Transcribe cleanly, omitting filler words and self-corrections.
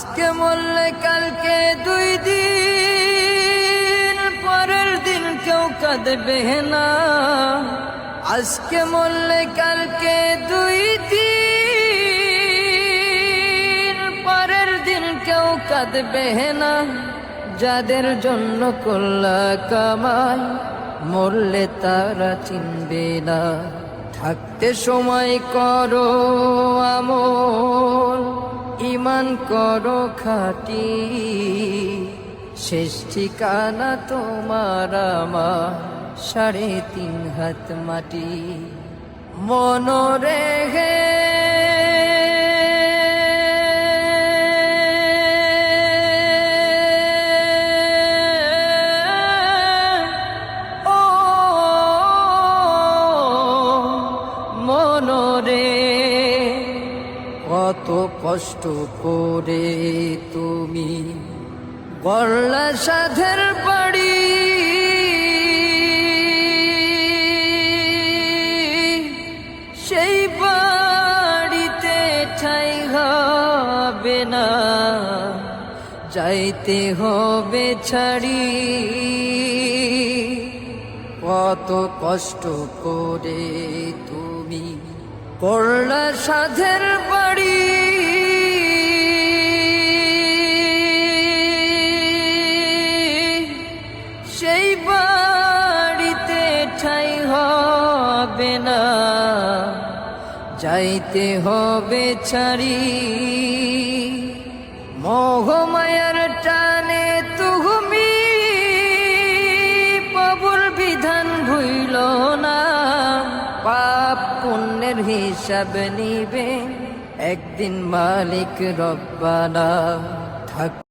আজকে মরলে কালকে 2 দিন, পরের দিন কেউ কাঁদবে না। আজকে মরলে কালকে 2 দিন, পরের দিন কেউ কাঁদবে না। যাদের জন্য করলা কামাই, মরলে তারা চিনবে না। থাকতে সময় করো আমল, ঈমান করো খাঁটি, শেষ ঠিকানা তোমার আমার 3.5 হাত মাটি। মনরে হে মনরে, কত কষ্ট করে তুমি গড়লা সাধের বাড়ি। সেই বাড়িতে ঠাঁই হবে না, যাইতে হবে ছাড়ি। কত কষ্ট করে তুমি করলা সাধের বাড়ি। সেই বাড়িতে ঠাঁই হবে না, যাইতে হবে ছাড়ি। মোহমায়ার টানে তুমি প্রভুর বিধান ভুইল না। পাপ পুণ্যের হিসাব নিবে একদিন মালিক রব্বানা। থাক